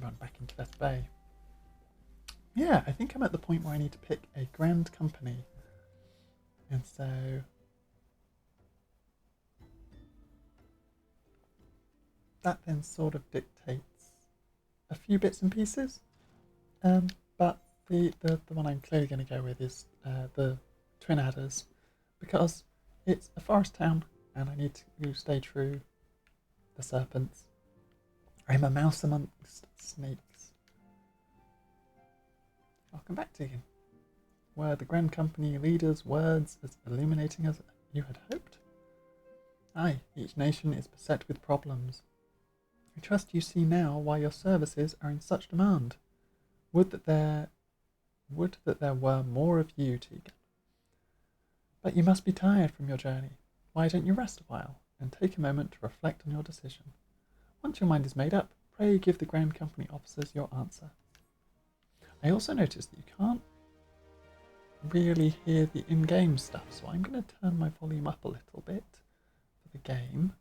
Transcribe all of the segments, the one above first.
run back into that bay. Yeah, I think I'm at the point where I need to pick a grand company. And so that then sort of dictates a few bits and pieces. But the one I'm clearly going to go with is the Twin Adders, because it's a forest town and I need to stay true the serpents. I'm a mouse amongst snakes. I'll come back to you. Were the Grand Company leaders' words as illuminating as you had hoped? Aye, each nation is beset with problems. I trust you see now why your services are in such demand. Would that there were more of you, Tegan. But you must be tired from your journey. Why don't you rest a while and take a moment to reflect on your decision? Once your mind is made up, pray give the Grand Company officers your answer. I also noticed that you can't really hear the in-game stuff, so I'm going to turn my volume up a little bit for the game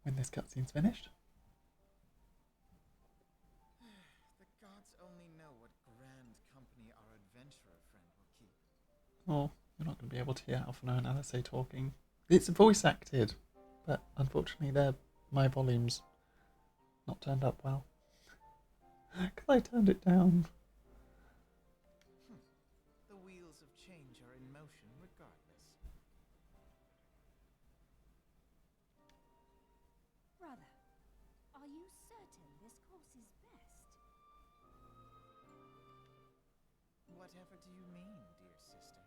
when this cutscene's finished. The gods only know what grand company our adventurer friend will keep. Oh, you're not going to be able to hear Alphino and Alice talking. It's voice acted, but unfortunately my volume's not turned up well. Because I turned it down. The wheels of change are in motion regardless. Brother, are you certain this course is best? Whatever do you mean, dear sister?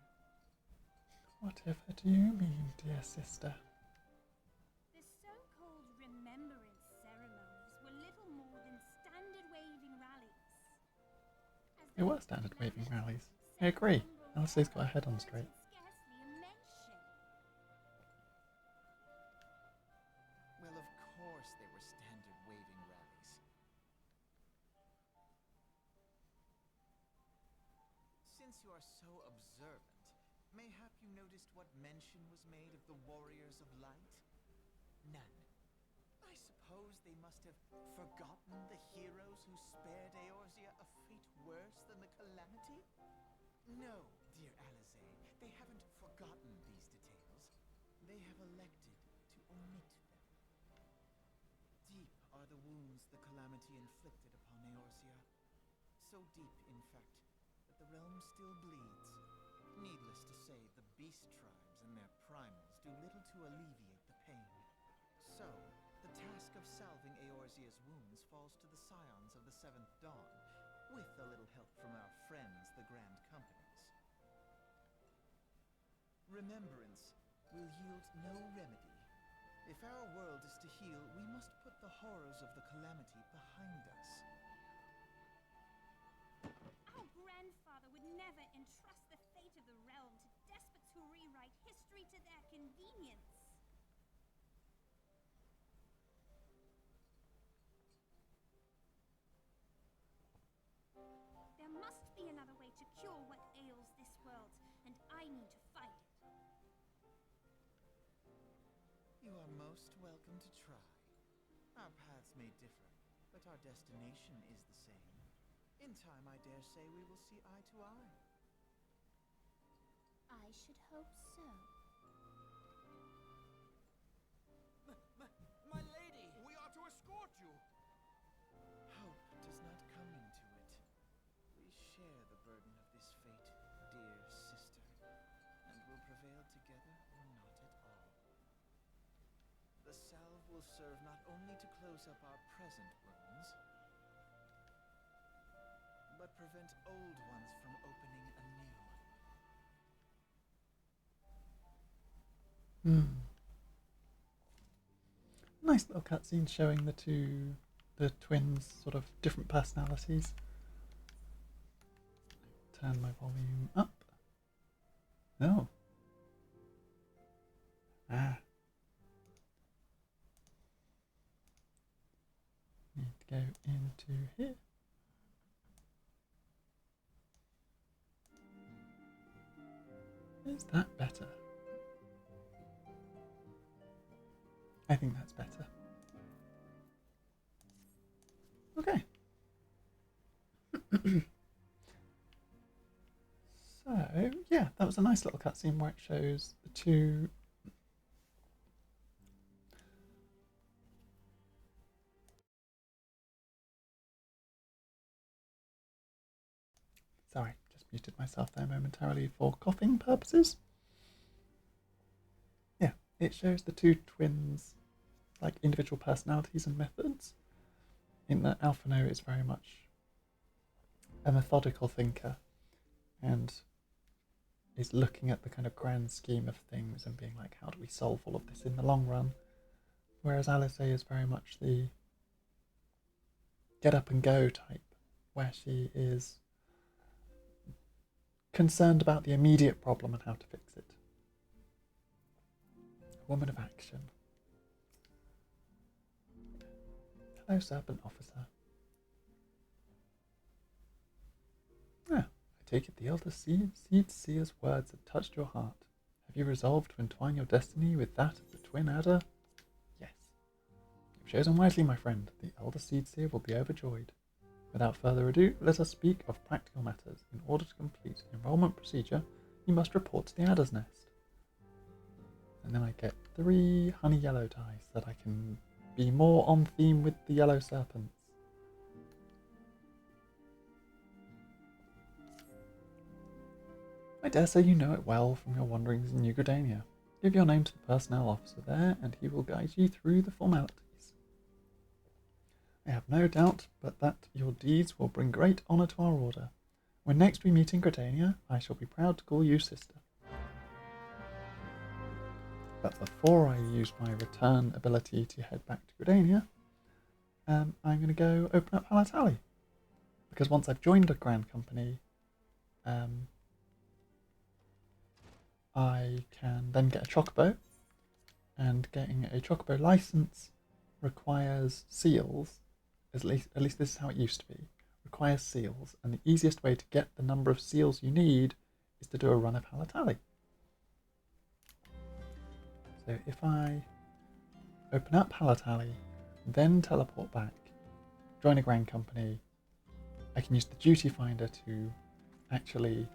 Whatever do you mean, dear sister? The so-called remembrance ceremonies were little more than standard waving rallies. They were standard waving rallies. I agree. Alice's got her head on straight. Scarcely a mention. Well, of course they were standard waving rallies. Since you are so observant, mayhap you noticed what mention was made of the warriors of light? None. I suppose they must have forgotten the heroes who spared Eorzea a fate worse than the calamity? No, dear Alize, they haven't forgotten these details. They have elected to omit them. Deep are the wounds the calamity inflicted upon Eorzea. So deep, in fact, that the realm still bleeds. Needless to say, the beast tribes and their primals do little to alleviate the pain. So, the task of salving Eorzea's wounds falls to the scions of the Seventh Dawn, with a little help from our friends, the Grand Companies. Remembrance will yield no remedy. If our world is to heal, we must put the horrors of the calamity behind us. Our grandfather would never entrust the fate of the realm to despots who rewrite history to their convenience. There must be another way to cure what ails this world, and I need to find it. You are most welcome to try. Our paths may differ, but our destination is the same. In time, I dare say we will see eye to eye. I should hope so. My lady! We are to escort you! Hope does not come into it. We share the burden of this fate, dear sister, and will prevail together or not at all. The salve will serve not only to close up our present wounds, but prevent old ones from opening anew. Nice little cutscene showing the twins' sort of different personalities. Turn my volume up. Oh. Ah. Need to go into here. Is that better? I think that's better. was a nice little cutscene where it shows the two. Sorry, just muted myself there momentarily for coughing purposes. Yeah, it shows the two twins, like individual personalities and methods. In that Alphino is very much a methodical thinker and is looking at the kind of grand scheme of things and being like, how do we solve all of this in the long run? Whereas Alice is very much the get up and go type, where she is concerned about the immediate problem and how to fix it. A woman of action. Hello, Serpent Officer. Ah, I take it the Elder Seed Seer's words have touched your heart. Have you resolved to entwine your destiny with that of the Twin Adder? Yes. You've chosen wisely, my friend. The Elder Seed Seer will be overjoyed. Without further ado, let us speak of practical matters. In order to complete the enrollment procedure, you must report to the Adder's Nest. And then I get 3 honey yellow dice that I can be more on theme with the yellow serpents. I dare say you know it well from your wanderings in New Gridania. Give your name to the personnel officer there, and he will guide you through the formalities. I have no doubt but that your deeds will bring great honour to our order. When next we meet in Gridania, I shall be proud to call you sister. But before I use my return ability to head back to Gridania, I'm going to go open up Halatali. Because once I've joined a Grand Company, I can then get a chocobo, and getting a chocobo license requires seals. At least this is how it used to be. Requires seals, and the easiest way to get the number of seals you need is to do a run of Halatali. So if I open up Halatali, then teleport back, join a Grand Company, I can use the duty finder to actually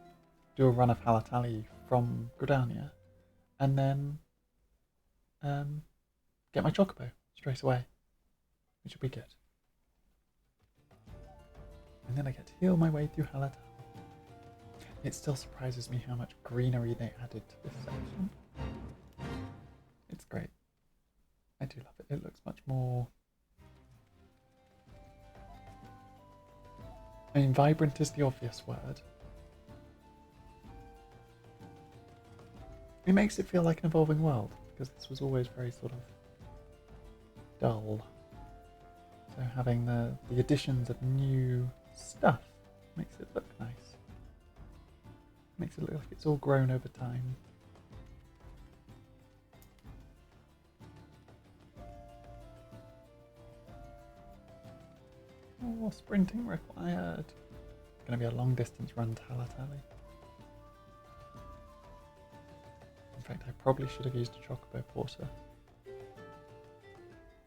do a run of Halatali from Gridania, and then get my chocobo straight away, which will be good. And then I get to heal my way through Halatali. It still surprises me how much greenery they added to this section. It's great. I do love it. It looks much more... I mean, vibrant is the obvious word. It makes it feel like an evolving world, because this was always very sort of dull. So having the additions of new stuff makes it look nice. Makes it look like it's all grown over time. Oh, sprinting required. It's going to be a long distance run to Halatali. In fact, I probably should have used a chocobo porter.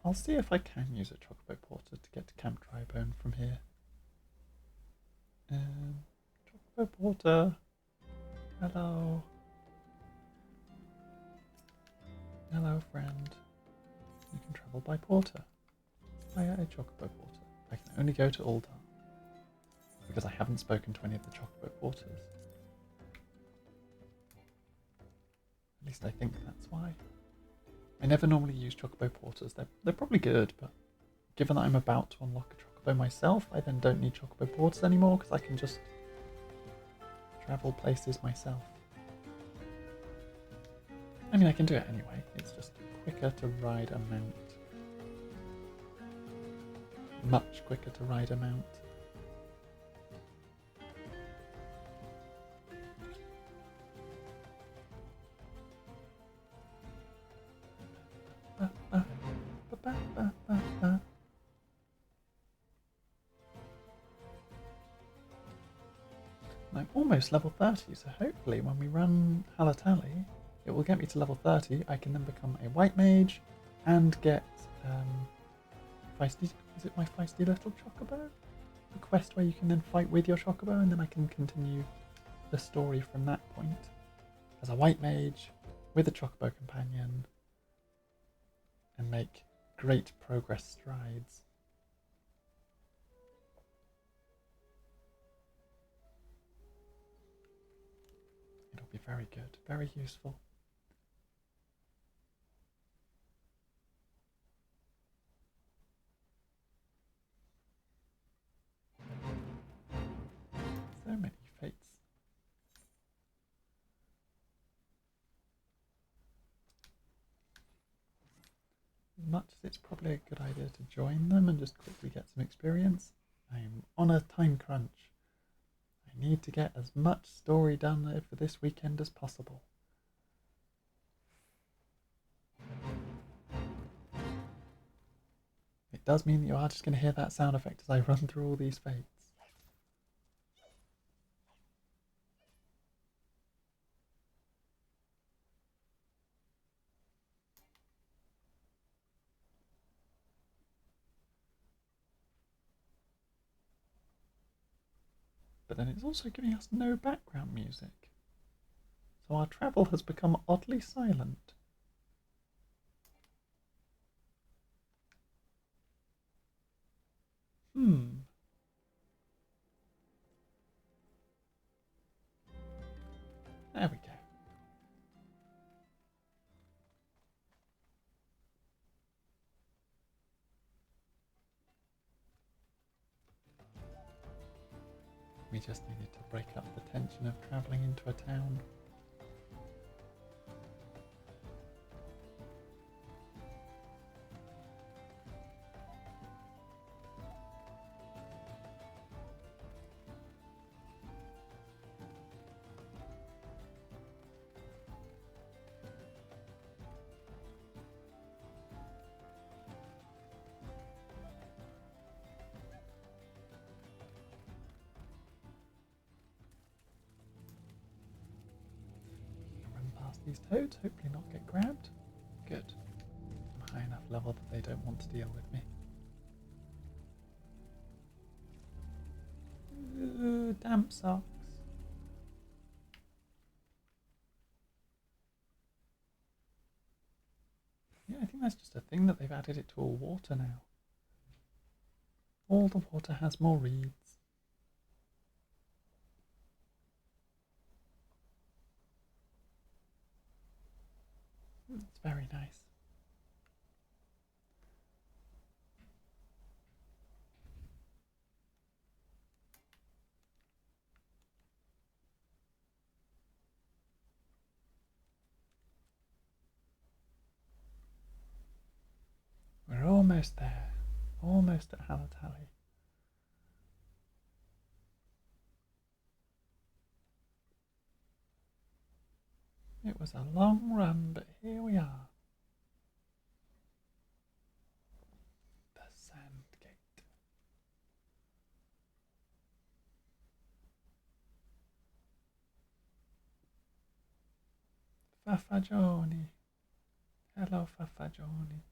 I'll see if I can use a chocobo porter to get to Camp Drybone from here. Chocobo porter. Hello. Hello, friend. You can travel by porter. Hire a chocobo porter. I can only go to Uldar, because I haven't spoken to any of the chocobo porters. At least I think that's why. I never normally use chocobo porters. They're probably good, but given that I'm about to unlock a chocobo myself, I then don't need chocobo porters anymore, because I can just travel places myself. I mean, I can do it anyway. It's just quicker to ride a mount. Much quicker to ride a mount. I'm almost level 30, so hopefully when we run Halatali, it will get me to level 30. I can then become a white mage and get feisty. Is it my feisty little chocobo? The quest where you can then fight with your chocobo, and then I can continue the story from that point. as a white mage with a chocobo companion and make great progress strides. It'll be very good, very useful. So many fates. As much as it's probably a good idea to join them and just quickly get some experience, I am on a time crunch. I need to get as much story done for this weekend as possible. It does mean that you are just going to hear that sound effect as I run through all these fates. But then it's also giving us no background music. So our travel has become oddly silent. There we go. We just needed to break up the tension of travelling into a town. These toads, hopefully not get grabbed. Good. I'm high enough level that they don't want to deal with me. Ooh, damp socks. Yeah, I think that's just a thing that they've added it to all water now. All the water has more reeds. It's very nice. We're almost there. Almost at Halatali. It was a long run, but here we are. The Sand Gate. Fafagioni. Hello, Fafagioni.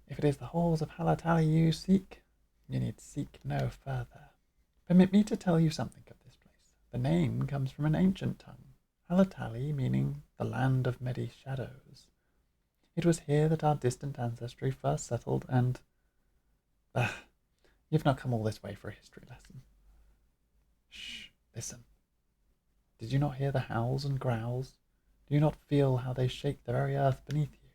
If it is the halls of Halatali you seek, you need seek no further. Permit me to tell you something of this place. The name comes from an ancient tongue, Halatali meaning the land of many shadows. It was here that our distant ancestry first settled and... you've not come all this way for a history lesson. Shh, listen. Did you not hear the howls and growls? Do you not feel how they shake the very earth beneath you?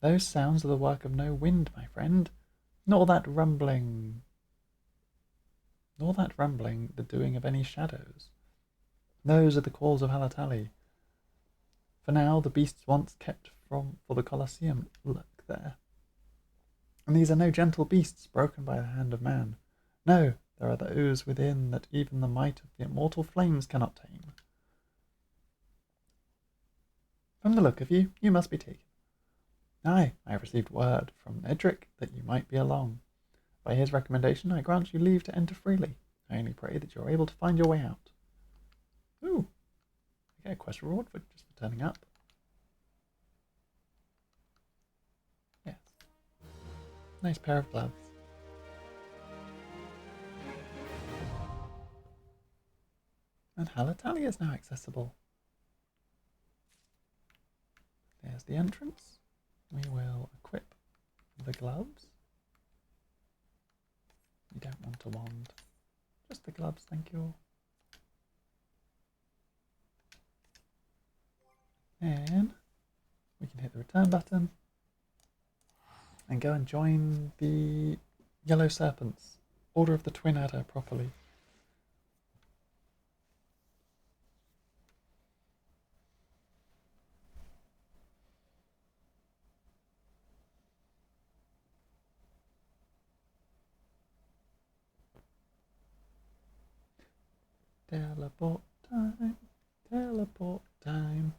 Those sounds are the work of no wind, my friend, nor that rumbling, the doing of any shadows. Those are the calls of Halatali. For now, the beasts once kept for the Colosseum lurk there. And these are no gentle beasts broken by the hand of man. No, there are those within that even the might of the immortal flames cannot tame. From the look of you, you must be taken. Aye, I have received word from Edric that you might be along. By his recommendation, I grant you leave to enter freely. I only pray that you are able to find your way out. Ooh, I get a quest reward for just for turning up. Yes. Nice pair of gloves. And Halitalia is now accessible. There's the entrance. We will equip the gloves. You don't want a wand. Just the gloves, thank you. Then we can hit the return button and go and join the Yellow Serpents, Order of the Twin Adder properly. Teleport time, teleport time.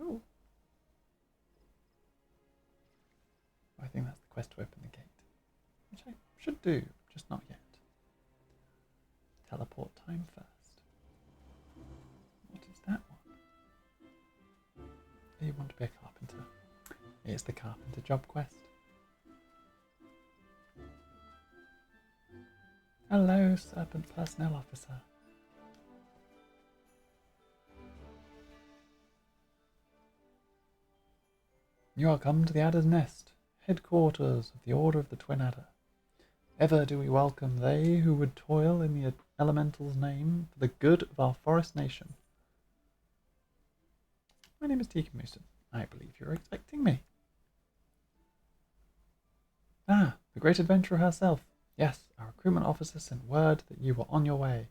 Oh. I think that's the quest to open the gate, which I should do, just not yet. Teleport time first. What is that one? Do you want to be a carpenter? It's the carpenter job quest. Hello, Serpent Personnel Officer. You are come to the Adder's Nest, headquarters of the Order of the Twin Adder. Ever do we welcome they who would toil in the elemental's name for the good of our forest nation. My name is Tegan Mooson. I believe you're expecting me. Ah, the great adventurer herself. Yes, our recruitment officer sent word that you were on your way.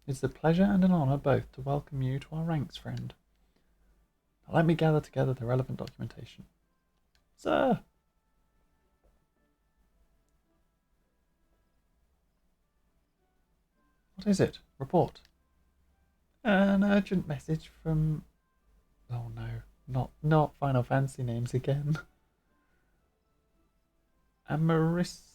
It's a pleasure and an honour both to welcome you to our ranks, friend. Now let me gather together the relevant documentation. Sir! What is it? Report. An urgent message from... Oh no, not Final Fantasy names again. Amarissi?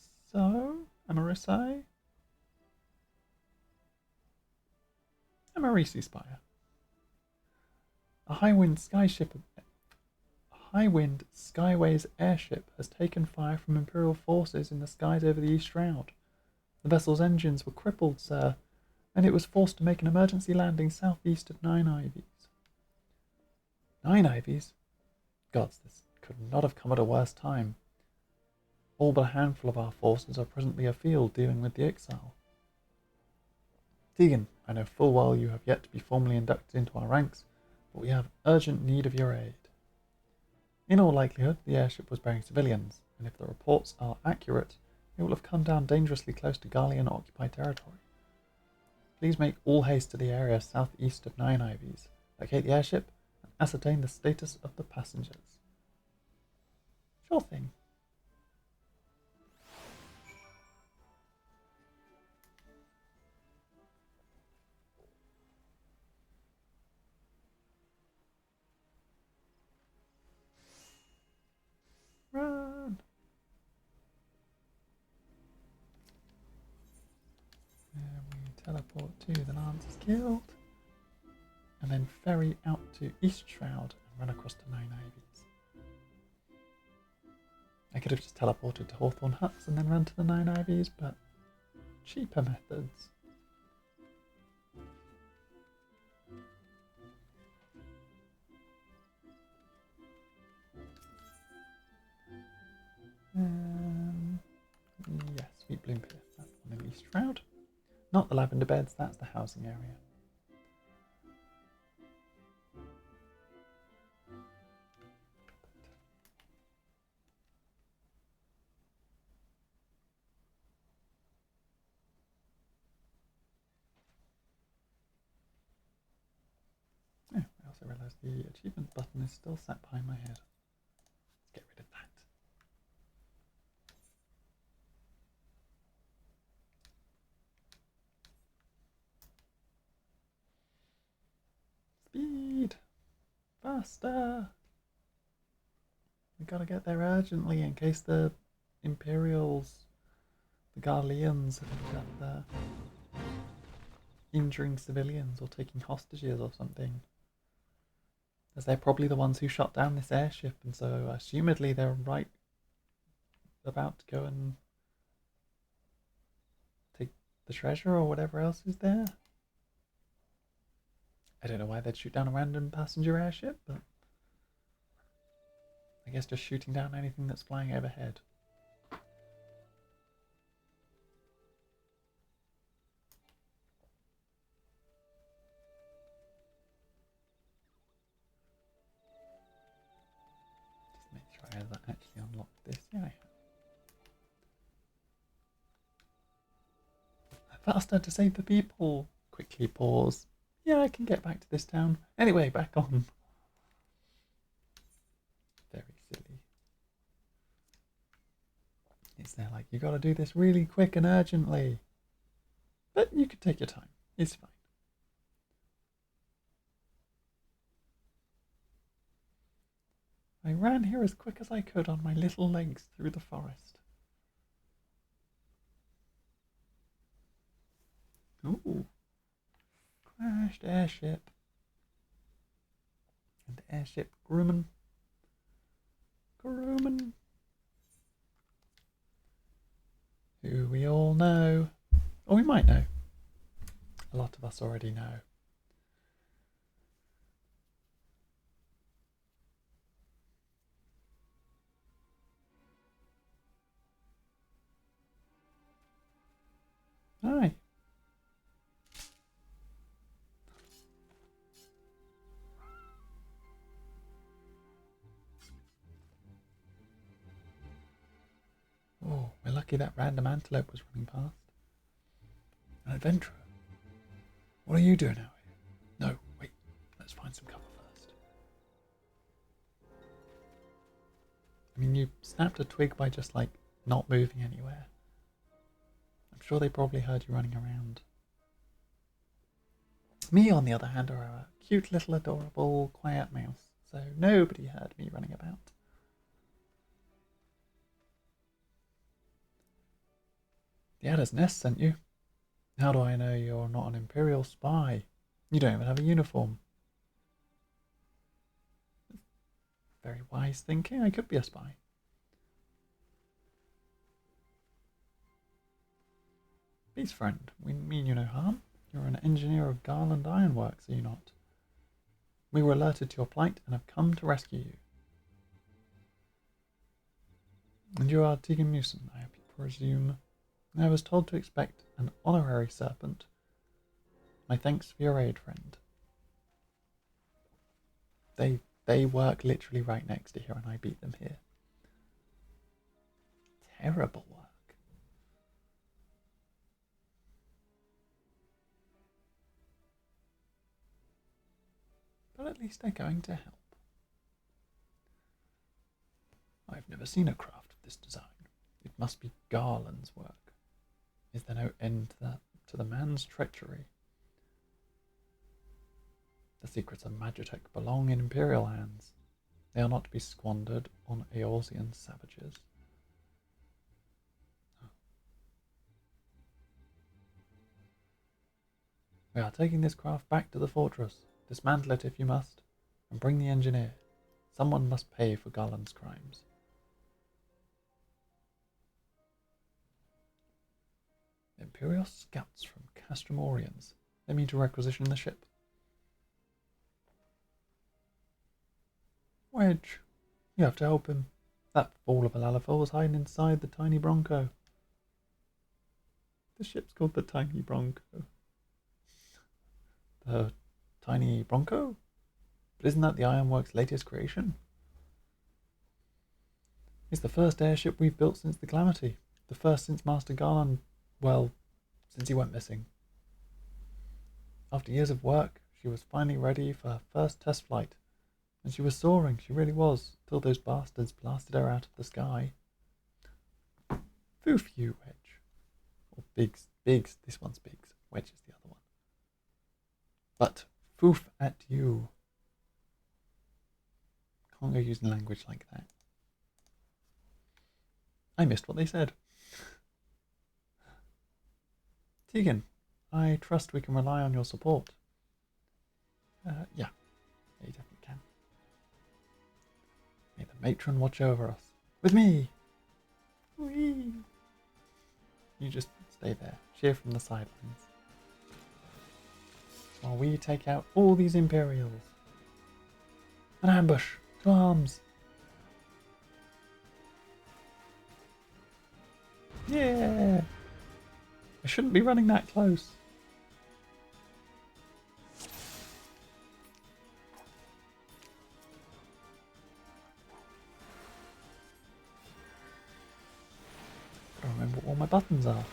Amarisi Spire. A high-wind Skyways airship has taken fire from Imperial forces in the skies over the East Shroud. The vessel's engines were crippled, sir, and it was forced to make an emergency landing southeast of Nine Ivies. Nine Ivies? Gods, this could not have come at a worse time. All but a handful of our forces are presently afield dealing with the exile. Tegan, I know full well you have yet to be formally inducted into our ranks, but we have urgent need of your aid. In all likelihood, the airship was bearing civilians, and if the reports are accurate, it will have come down dangerously close to Garlean-occupied territory. Please make all haste to the area southeast of Nine Ivies, locate the airship, and ascertain the status of the passengers. Sure thing. Run! There we teleport to the Lancer's Guild, and then ferry out to East Shroud and run across to Nine Ivies. I could have just teleported to Hawthorne Huts and then run to the Nine Ivies, but cheaper methods. Yes, Sweet Bloom Pier. That's the one in East Shroud. Not the Lavender Beds, that's the housing area. Oh, I also realised the achievement button is still sat behind my head. Let's get rid of that. Speed! Faster! We gotta get there urgently in case the Imperials, the Garleans, have got the injuring civilians or taking hostages or something. As they're probably the ones who shot down this airship, and so assumedly they're right about to go and the treasure or whatever else is there. I don't know why they'd shoot down a random passenger airship, but I guess just shooting down anything that's flying overhead. Just make sure I have actually unlocked this. Yeah, I have. Faster to save the people. Quickly pause. Yeah, I can get back to this town. Anyway, back on. Very silly. It's there like, you gotta do this really quick and urgently. But you could take your time. It's fine. I ran here as quick as I could on my little legs through the forest. Ooh. Crashed airship. And airship Grumman. Grumman. Who we all know. Or we might know. A lot of us already know. Hi. Oh, we're lucky that random antelope was running past. An adventurer. What are you doing out here? No, wait. Let's find some cover first. I mean, you snapped a twig by just, like, not moving anywhere. I'm sure they probably heard you running around. Me, on the other hand, are a cute little adorable quiet mouse, so nobody heard me running about. The Adder's Nest sent you. How do I know you're not an Imperial spy? You don't even have a uniform. Very wise thinking. I could be a spy. Peace, friend. We mean you no harm. You're an engineer of Garland Ironworks, are you not? We were alerted to your plight and have come to rescue you. And you are Tegan Mewson, I presume. I was told to expect an honorary serpent. My thanks for your aid, friend. They work literally right next to here, and I beat them here. Terrible work. But at least they're going to help. I've never seen a craft of this design. It must be Garland's work. Is there no end to the man's treachery? The secrets of Magitech belong in Imperial hands. They are not to be squandered on Eorzean savages. We are taking this craft back to the fortress. Dismantle it if you must, and bring the engineer. Someone must pay for Garland's crimes. Imperial scouts from Castromorians. They mean to requisition the ship. Wedge, you have to help him. That fool of a Lalafell was hiding inside the tiny Bronco. The ship's called the Tiny Bronco. The Tiny Bronco? But isn't that the Ironworks' latest creation? It's the first airship we've built since the Calamity. The first since Master Garland, well, since he went missing. After years of work, she was finally ready for her first test flight. And she was soaring, she really was, till those bastards blasted her out of the sky. Foof you, Wedge. Or Biggs. Biggs, this one's Biggs. Wedge is the other one. But foof at you. Can't go using language like that. I missed what they said. Tegan, I trust we can rely on your support. Yeah, you definitely can. May the matron watch over us. With me! Whee! You just Stay there. Cheer from the sidelines. While we take out all these Imperials. An ambush! To arms! Yeah! I shouldn't be running that close. I don't remember what all my buttons are.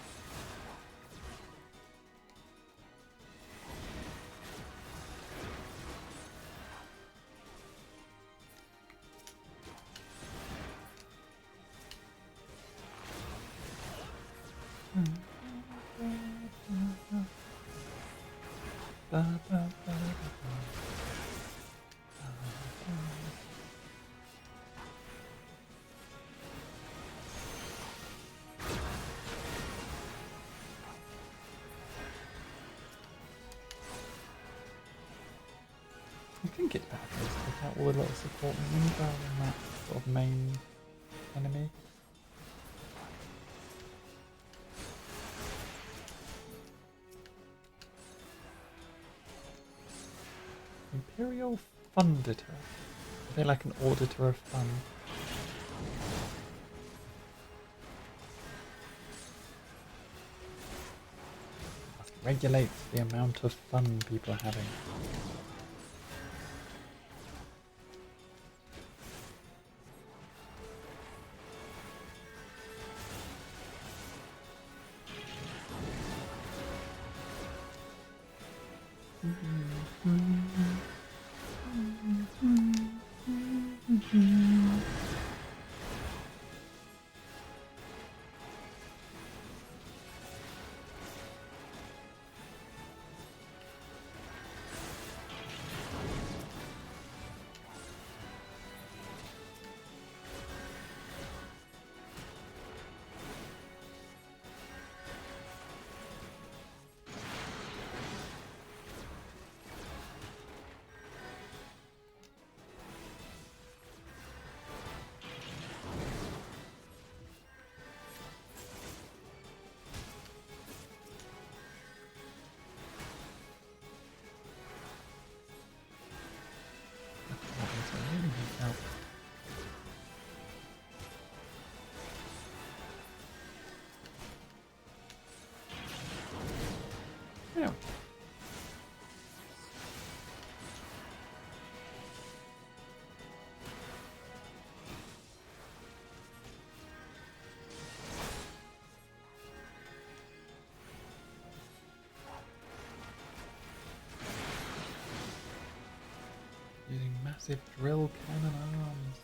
I think it's better to take out all the little support minions rather than that sort of main enemy. Imperial Funditor. Are they like an auditor of fun? Must regulate the amount of fun people are having. Yeah. Using massive drill cannon arms.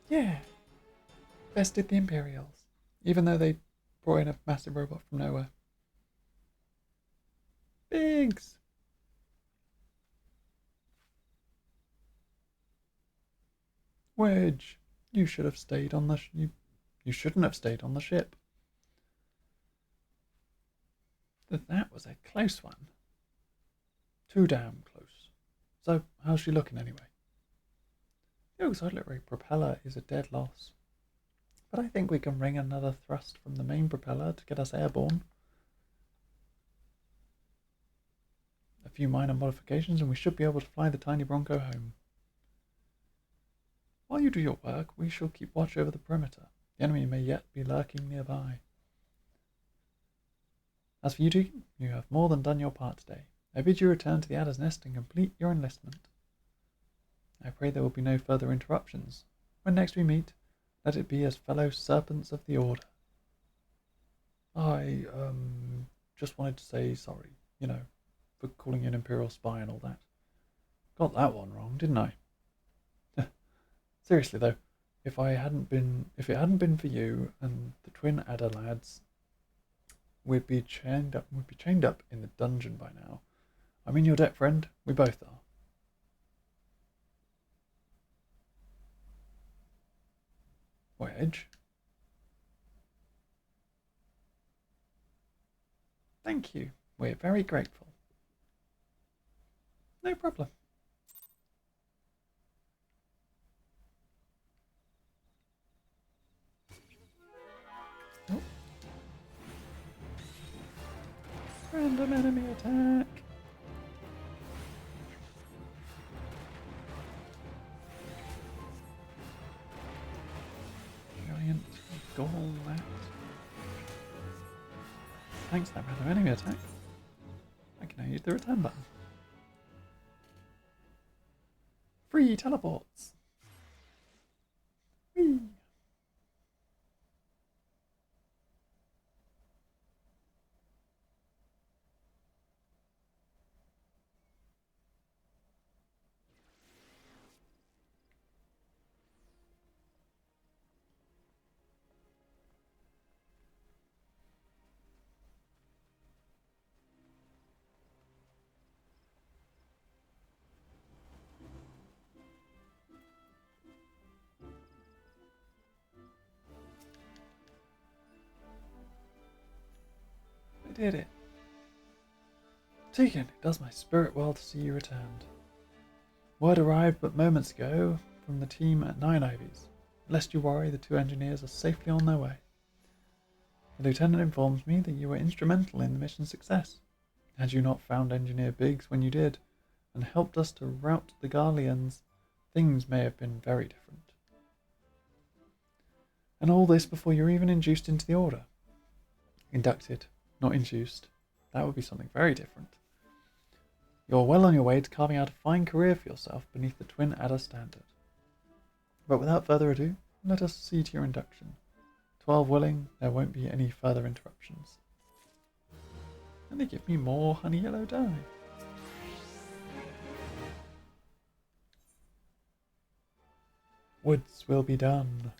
Yeah. Bested the Imperials. Even though they brought in a massive robot from nowhere. Biggs! Wedge! You should have stayed on the you shouldn't have stayed on the ship. That was a close one. Too damn close. So, how's she looking anyway? The auxiliary propeller is a dead loss. But I think we can wring another thrust from the main propeller to get us airborne. A few minor modifications and we should be able to fly the tiny Bronco home. While you do your work, we shall keep watch over the perimeter. The enemy may yet be lurking nearby. As for you two, you have more than done your part today. I bid you return to the Adder's Nest and complete your enlistment. I pray there will be no further interruptions. When next we meet, let it be as fellow serpents of the Order. I, just wanted to say sorry, for calling you an Imperial spy and all that. Got that one wrong, didn't I? Seriously though, if it hadn't been for you and the twin Adder lads, we'd be chained up in the dungeon by now. I'm in your debt, friend. We both are. Wedge? Thank you. We're very grateful. No problem. Oh. Random enemy attack. Giant gauntlet. Thanks, that random enemy attack. I can now use the return button. Free teleports. Whee. I did it. Tegan, it does my spirit well to see you returned. Word arrived but moments ago from the team at Nine Ivies. Lest you worry, the 2 engineers are safely on their way. The lieutenant informs me that you were instrumental in the mission's success. Had you not found Engineer Biggs when you did, and helped us to rout the Garleans, things may have been very different. And all this before you're even induced into the order. Inducted, not induced. That would be something very different. You're well on your way to carving out a fine career for yourself beneath the Twin Adder standard. But without further ado, let us see to your induction. 12 willing, there won't be any further interruptions. And they give me more honey yellow dye. Woods will be done.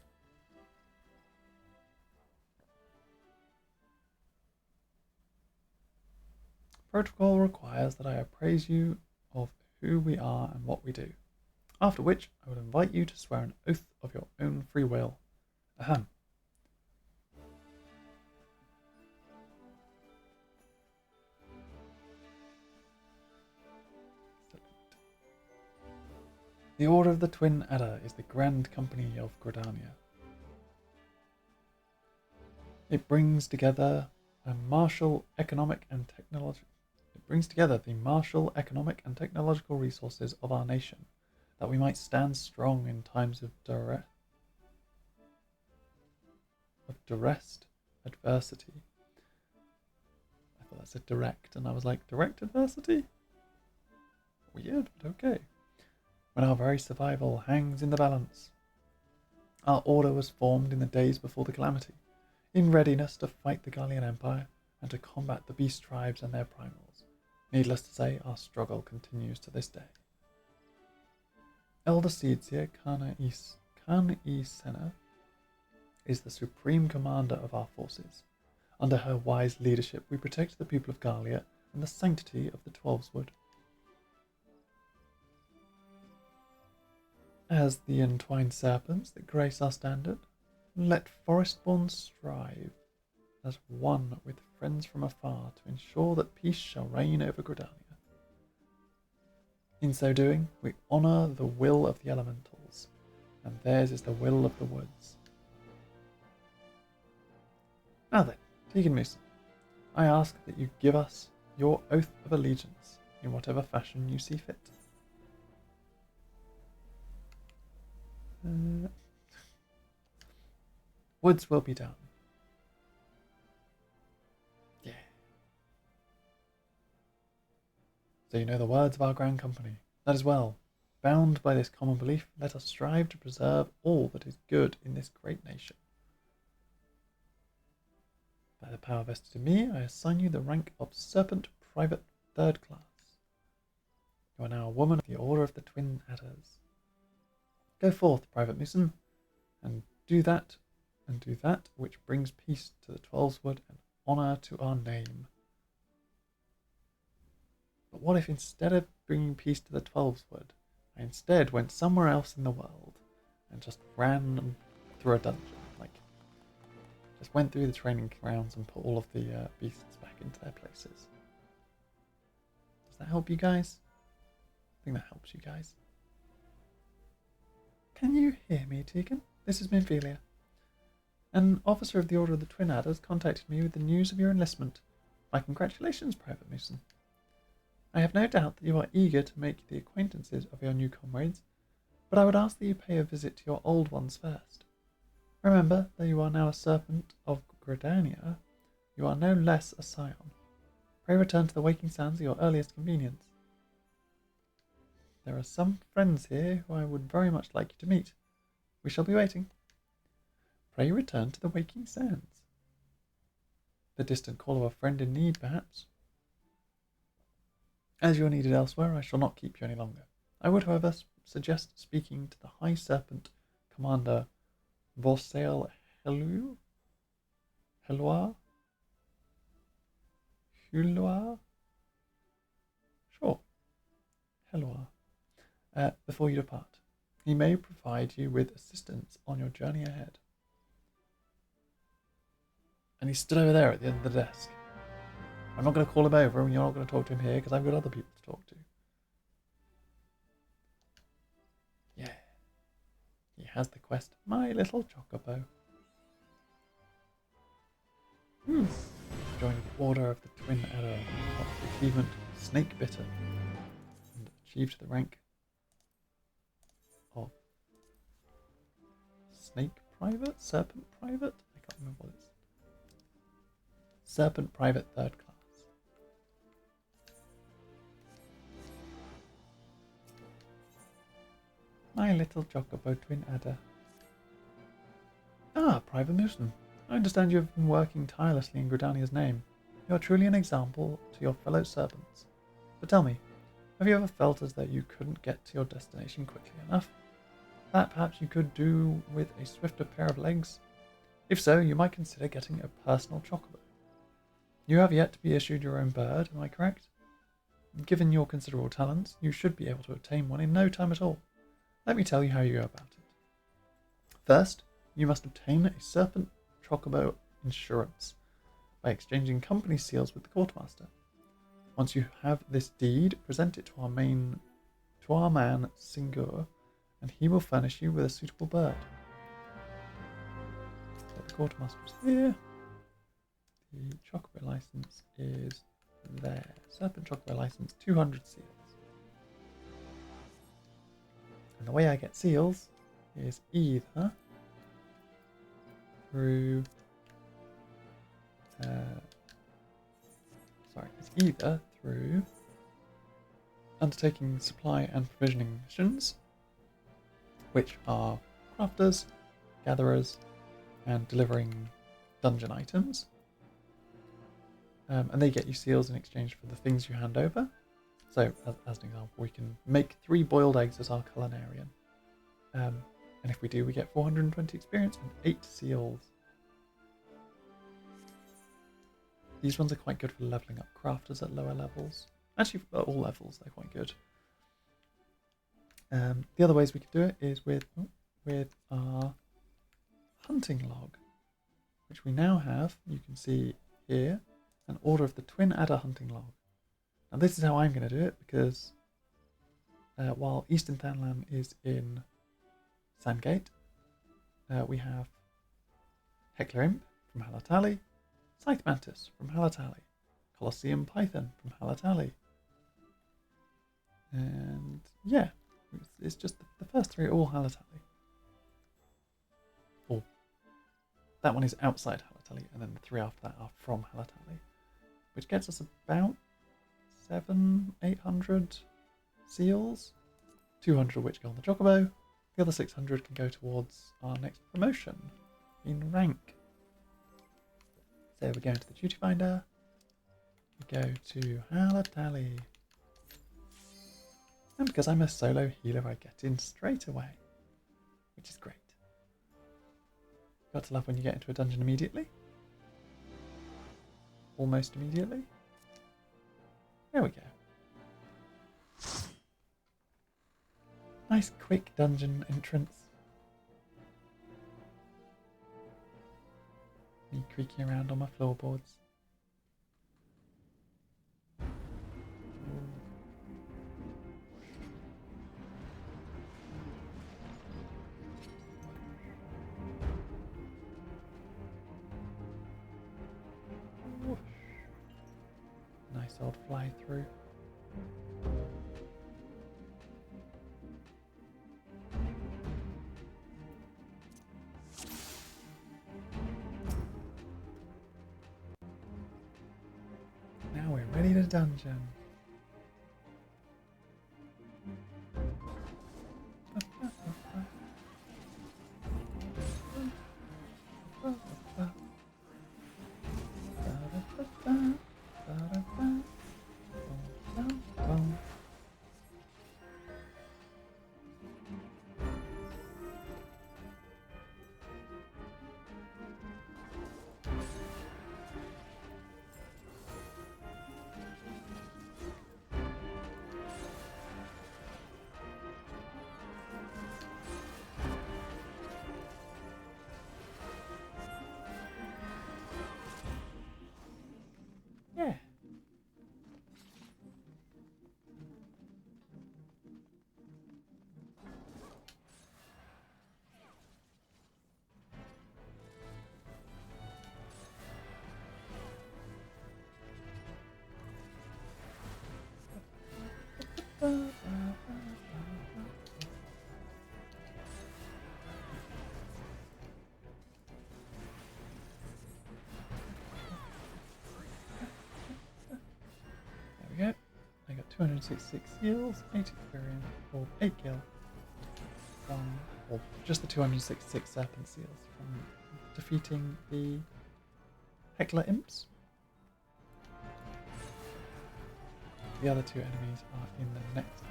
Protocol requires that I appraise you of who we are and what we do. After which, I would invite you to swear an oath of your own free will. Ahem. The Order of the Twin Adder is the Grand Company of Gridania. It brings together the martial, economic, and technological resources of our nation, that we might stand strong in times of duress adversity. I thought that said direct, and I was like, direct adversity? Weird, but okay. When our very survival hangs in the balance. Our order was formed in the days before the calamity, in readiness to fight the Garlean Empire and to combat the beast tribes and their primals. Needless to say, our struggle continues to this day. Elder Seedseer Khan-E Senna is the supreme commander of our forces. Under her wise leadership, we protect the people of Garlia and the sanctity of the Twelveswood. As the entwined serpents that grace our standard, let Forestborn strive as one with friends from afar to ensure that peace shall reign over Gridania. In so doing, we honour the will of the elementals, and theirs is the will of the woods. Now then, Tegan Mooson, I ask that you give us your oath of allegiance in whatever fashion you see fit. Woods will be done. Yeah. So you know the words of our grand company. That is well. Bound by this common belief, let us strive to preserve all that is good in this great nation. By the power vested in me, I assign you the rank of Serpent Private 3rd Class. You are now a woman of the Order of the Twin Adders. Go forth, Private Mooson, and do that which brings peace to the Twelveswood and honour to our name. But what if instead of bringing peace to the Twelveswood, I instead went somewhere else in the world and just ran through a dungeon, like just went through the training grounds and put all of the beasts back into their places. Does that help you guys? I think that helps you guys. Can you hear me, Tegan? This is Minphelia. An officer of the Order of the Twin Adders contacted me with the news of your enlistment. My congratulations, Private Mason. I have no doubt that you are eager to make the acquaintances of your new comrades, but I would ask that you pay a visit to your old ones first. Remember that you are now a serpent of Gridania. You are no less a scion. Pray return to the waking sands at your earliest convenience. There are some friends here who I would very much like you to meet. We shall be waiting. Pray return to the waking sands. The distant call of a friend in need, perhaps. As you are needed elsewhere, I shall not keep you any longer. I would, however, suggest speaking to the High Serpent Commander Vossail Heloir? Sure. Heloir. Before you depart. He may provide you with assistance on your journey ahead. And he stood over there at the end of the desk. I'm not going to call him over and you're not going to talk to him here because I've got other people to talk to. Yeah. He has the quest, My Little Chocobo. Joined the Order of the Twin Adder, got the achievement Snake Bitter, and achieved the rank of Snake Private? Serpent Private? I can't remember what it's. Serpent Private 3rd class. My Little Chocobo Twin Adder. Ah, Private Musen. I understand you have been working tirelessly in Gridania's name. You are truly an example to your fellow servants. But tell me, have you ever felt as though you couldn't get to your destination quickly enough? That perhaps you could do with a swifter pair of legs? If so, you might consider getting a personal chocobo. You have yet to be issued your own bird, am I correct? Given your considerable talents, you should be able to obtain one in no time at all. Let me tell you how you go about it. First, you must obtain a serpent chocobo insurance by exchanging company seals with the quartermaster. Once you have this deed, present it to our man Singur, and he will furnish you with a suitable bird. So the quartermaster is here. The chocobo license is there. Serpent chocobo license, 200 seals. And the way I get seals is either through undertaking supply and provisioning missions, which are crafters, gatherers, and delivering dungeon items. And they get you seals in exchange for the things you hand over. So, as an example, we can make 3 boiled eggs as our culinarian. And if we do, we get 420 experience and 8 seals. These ones are quite good for leveling up crafters at lower levels. Actually, at all levels, they're quite good. The other ways we could do it is with our hunting log, which we now have. You can see here an Order of the Twin Adder hunting log. Now this is how I'm going to do it, because while Eastern Thanlan is in Sandgate, we have Heckler Imp from Halatali, Scythe Mantis from Halatali, Colosseum Python from Halatali, and yeah, it's just the first 3 are all Halatali. Or that one is outside Halatali, and then the 3 after that are from Halatali, which gets us about 700-800 seals, 200 of which go on the chocobo. The other 600 can go towards our next promotion in rank. So we go into the duty finder, we go to Halatali, and because I'm a solo healer I get in straight away, which is great. Got to love when you get into a dungeon immediately. Almost immediately. There we go. Nice quick dungeon entrance. You creaking around on my floorboards. Whoosh. Nice old fly through. Now we're ready to dungeon. Yeah. There we go. I got 266 seals, 8 experience, or 8 gil. Or just the 266 serpent seals from defeating the Heckler imps. The other 2 enemies are in the next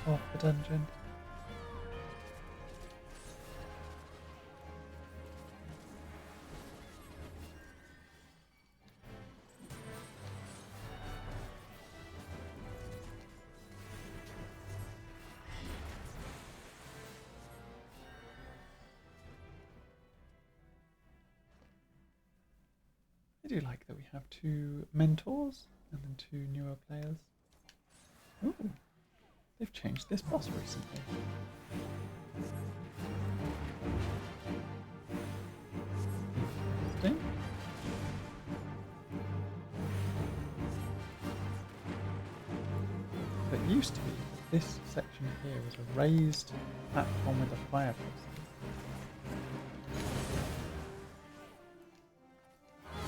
part of the dungeon. I do like that we have 2 mentors and then 2 newer players. Ooh, they've changed this boss recently. Interesting. But it used to be this section here was a raised platform with a fireplace.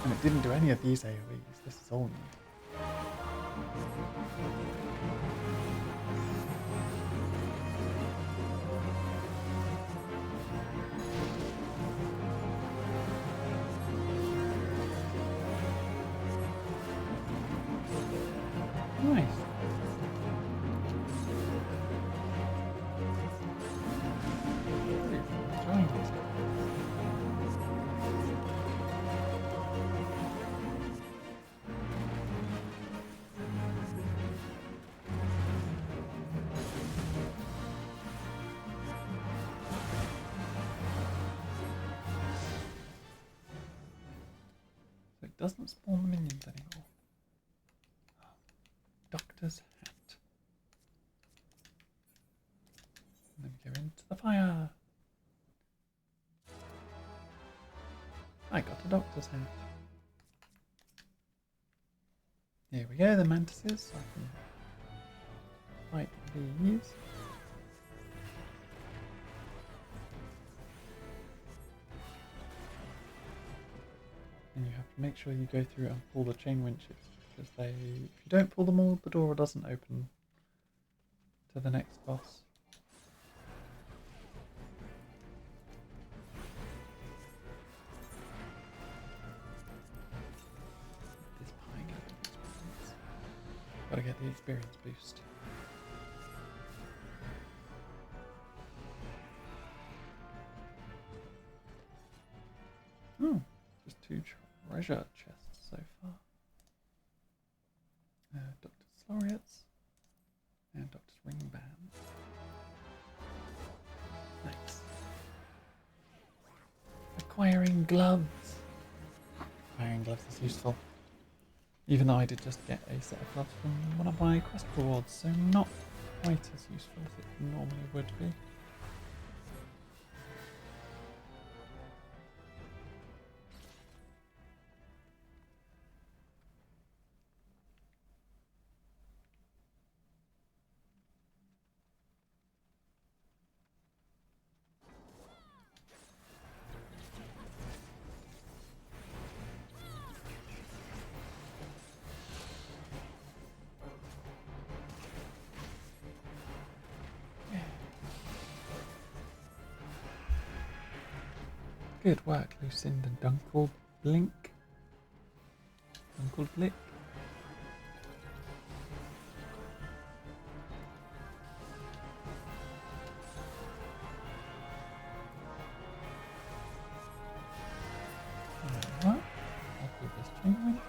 And it didn't do any of these AoEs. This is all new. Nice. Enjoying this. So it doesn't spawn the minions anymore. Doctor's hat. And then we go into the fire. I got a doctor's hat. Here we go, the mantises. I can fight these. And you have to make sure you go through and pull the chain winches, because if you don't pull them all, the door doesn't open to the next boss. This pie get the experience. Gotta get the experience boost. Oh, just 2 treasure chests so far. Doctor's laureates and Doctor's ring band. Nice. Acquiring gloves. flying gloves is useful. Even though I did just get a set of gloves from one of my quest rewards, so not quite as useful as it normally would be. Good work, Lucinda Dunkel Blink. Dunkel Blick. Alright, I'll do this chain winch.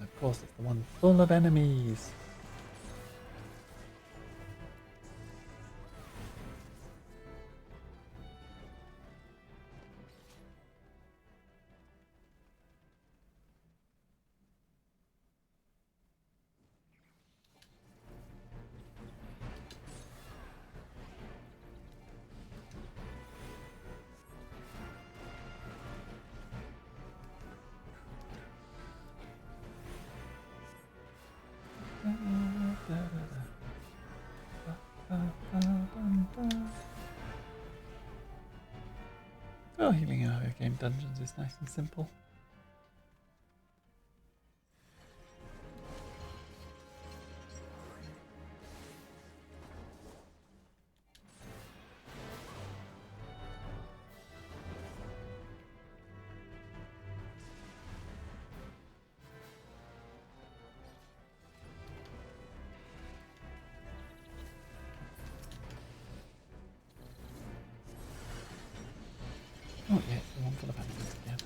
Of course, it's the one full of enemies. Oh, healing in earlier game dungeons is nice and simple. Oh yeah, it's the one full of enemies again.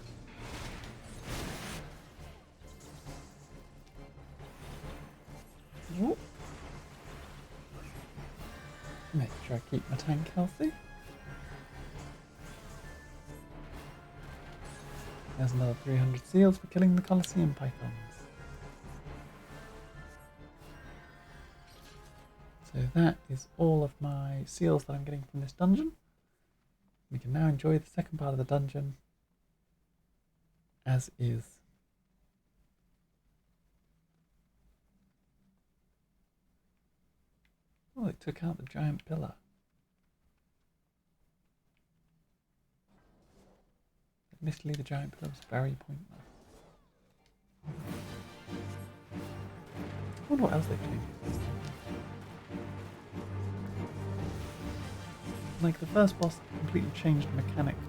Whoop. Make sure I keep my tank healthy. There's another 300 seals for killing the Colosseum pythons. So that is all of my seals that I'm getting from this dungeon. We can now enjoy the second part of the dungeon as is. Oh, it took out the giant pillar. Admittedly, the giant pillar was very pointless. I wonder what else they've changed this time. Like, the first boss completely changed mechanically.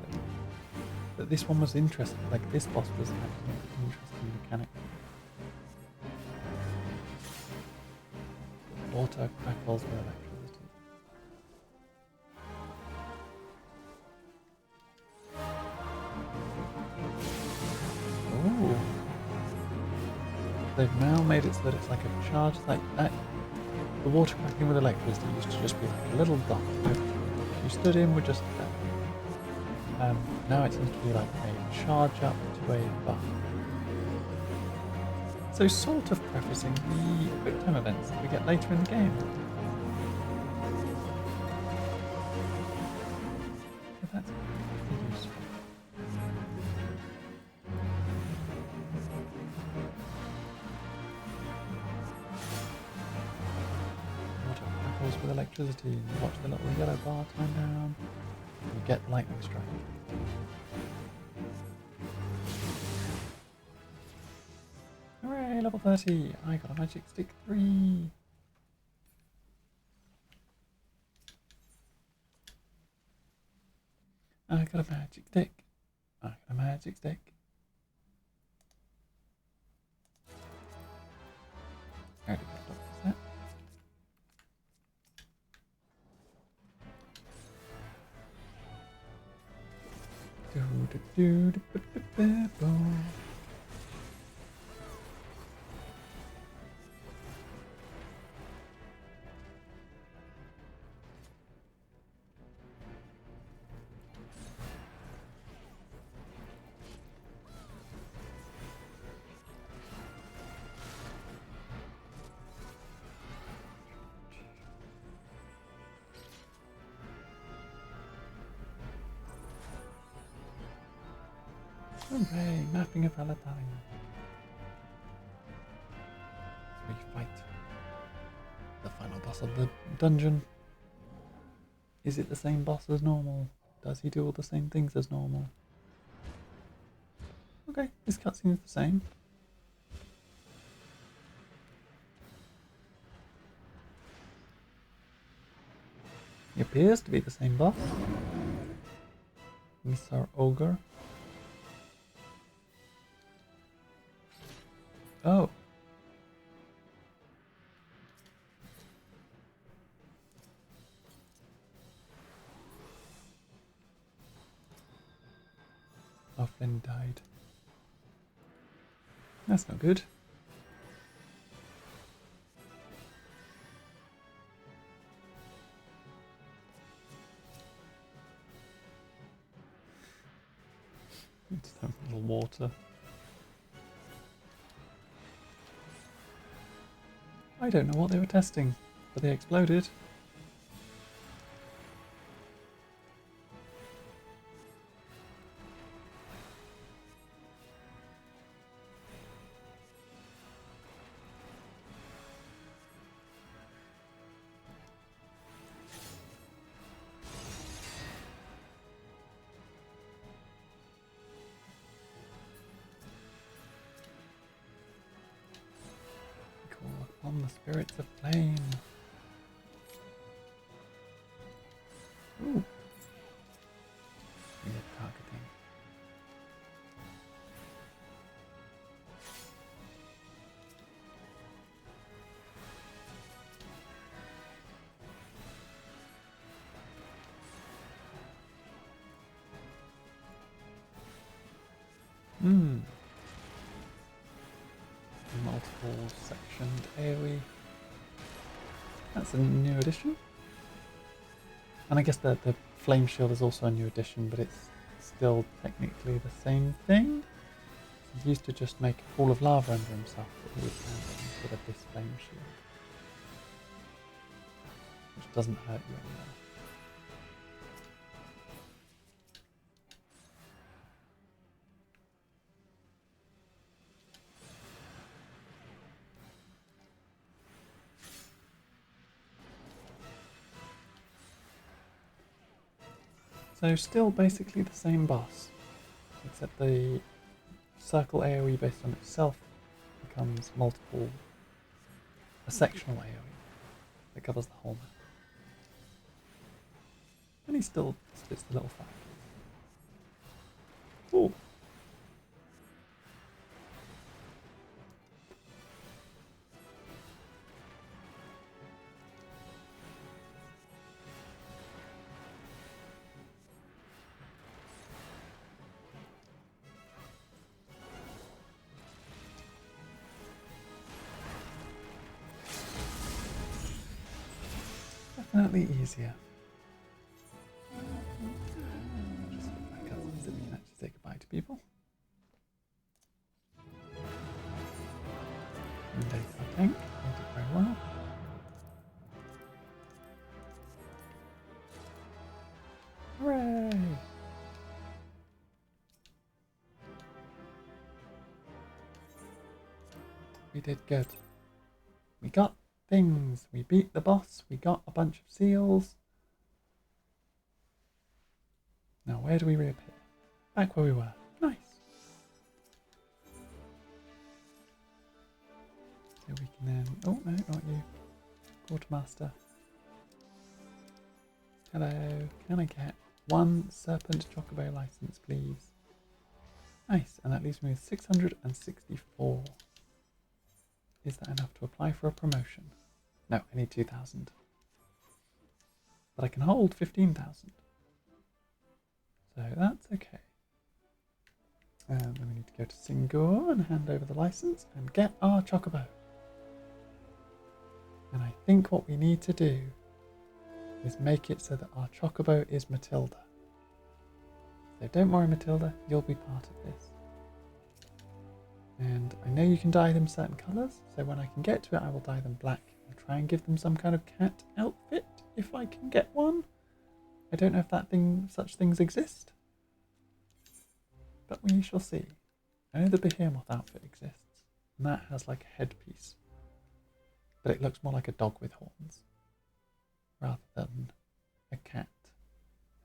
But this one was interesting. Like, this boss was actually interesting mechanically. Water crackles with electricity. Ooh. They've now made it so that it's like a charge like that. The water cracking with electricity used to just be like a little dot. If you stood in, would just now it seems to be like a charge up to a buff. So sort of prefacing the quick time events that we get later in the game. But that's useful. Water crackles with electricity. You watch the little yellow bar turn down. You get lightning strike. Hooray, level 30! I got a magic stick 3! I got a magic stick. I got a magic stick. I already got Doctor Set. Hooray, mapping of Alathaling. So we fight the final boss of the dungeon. Is it the same boss as normal? Does he do all the same things as normal? Okay, this cutscene is the same. He appears to be the same boss. Mr. Ogre. Oh. Our friend died. That's not good. Just have a little water. I don't know what they were testing, but they exploded. Call upon the spirits of flame. Ooh. Weird targeting. Multiple sectioned AoE. That's a new addition. And I guess the flame shield is also a new addition, but it's still technically the same thing. He used to just make a pool of lava under himself that he would stand on instead of this flame shield. Which doesn't hurt you anymore. So still basically the same boss, except the circle AoE based on itself becomes a sectional AoE that covers the whole map. And he still spits the little fire. Ooh. Definitely easier. Just flip back up so we can actually say goodbye to people. And there's our tank. They did very well. Hooray! We did good. We got things. We beat the boss. We got a bunch of seals. Now where do we reappear? Back where we were. Nice. So we can then... Oh, no, not you. Quartermaster. Hello. Can I get one Serpent Chocobo license, please? Nice. And that leaves me with 664. Is that enough to apply for a promotion? No, I need 2,000. But I can hold 15,000. So that's okay. And then we need to go to Singur and hand over the license and get our chocobo. And I think what we need to do is make it so that our chocobo is Matilda. So don't worry, Matilda, you'll be part of this. And I know you can dye them certain colours, so when I can get to it I will dye them black and try and give them some kind of cat outfit if I can get one. I don't know if such things exist. But we shall see. I know the behemoth outfit exists, and that has like a headpiece. But it looks more like a dog with horns, rather than a cat.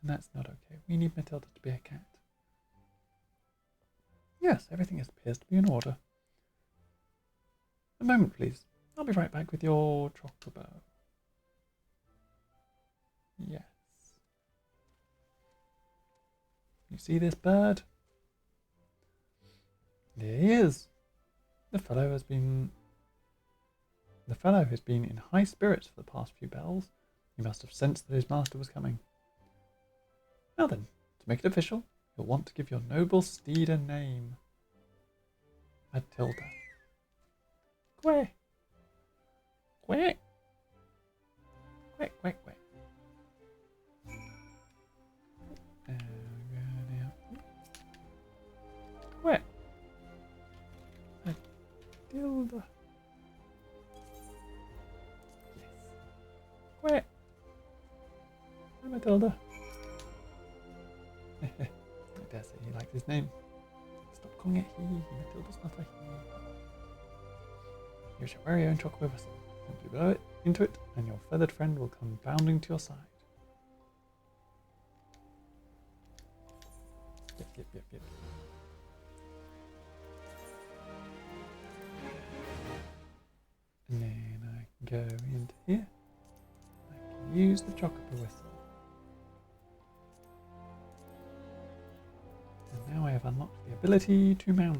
And that's not okay. We need Matilda to be a cat. Yes, everything appears to be in order. A moment, please. I'll be right back with your chocobo. Yes. You see this bird? There he is. The fellow has been in high spirits for the past few bells. He must have sensed that his master was coming. Now then, to make it official, you'll want to give your noble steed a name. Matilda. Quack. Quack. Quack, quack, quack. Quack. Matilda. Yes. Quack. Hi, Matilda. I dare say he likes his name. Stop calling it he. Matilda's not a he. Here's your very own chocobo whistle. Simply blow it into it, and your feathered friend will come bounding to your side. Yep, yep, yep, yep. And then I can go into here. I can use the chocobo whistle. And now I have unlocked the ability to mount.